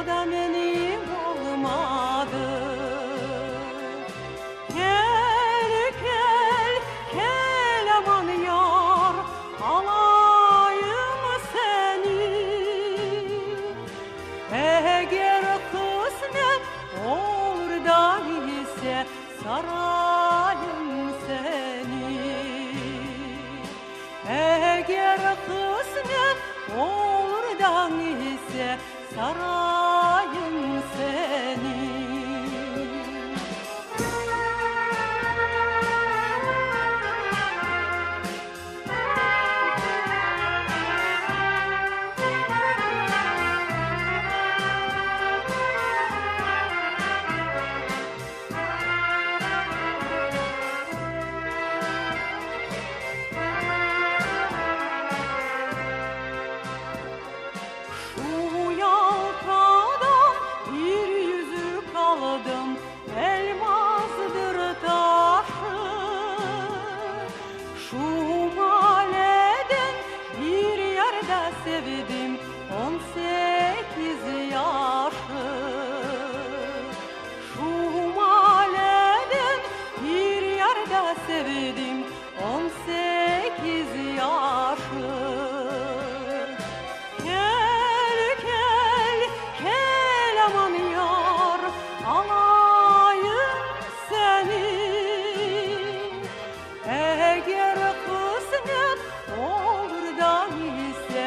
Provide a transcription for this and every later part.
da benim olmadı. Gel gel gel aman yar, alayım seni. Eğer kısmet olur da ise sarayım seni. Eğer kısmet olur da ise sarayım seni. Elmazdır taşı, şu mahalleden bir yerde sevdim 18 yaşı. Şu mahalleden bir yerde sevdim 18 yaşı. Gel gel gel aman yar, alayım seni. Eğer kısmet olur da ise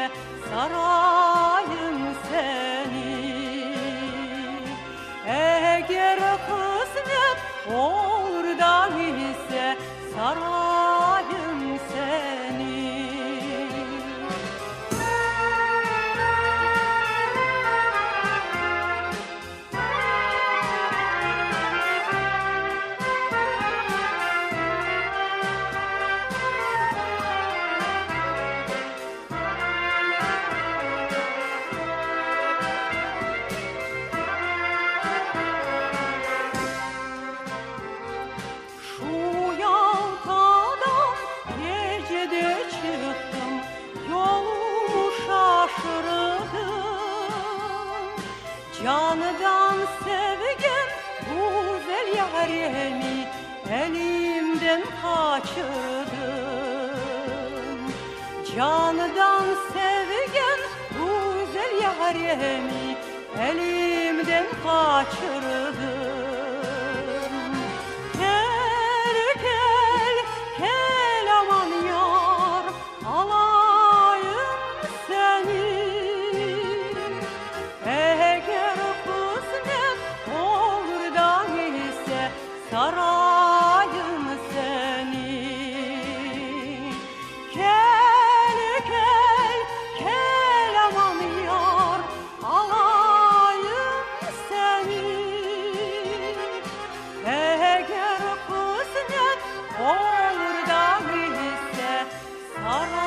sarayım seni. Eğer kısmet olur da ise sarayım seni. Candan sevgim güzel yarimi elimden kaçırdım. Candan sevgim güzel yarimi elimden kaçırdım. Gel gel gel aman yar, alayım seni. Sarayım seni. Gel gel gel aman yar, alayım seni. Eğer kısmet olur da ise sarayım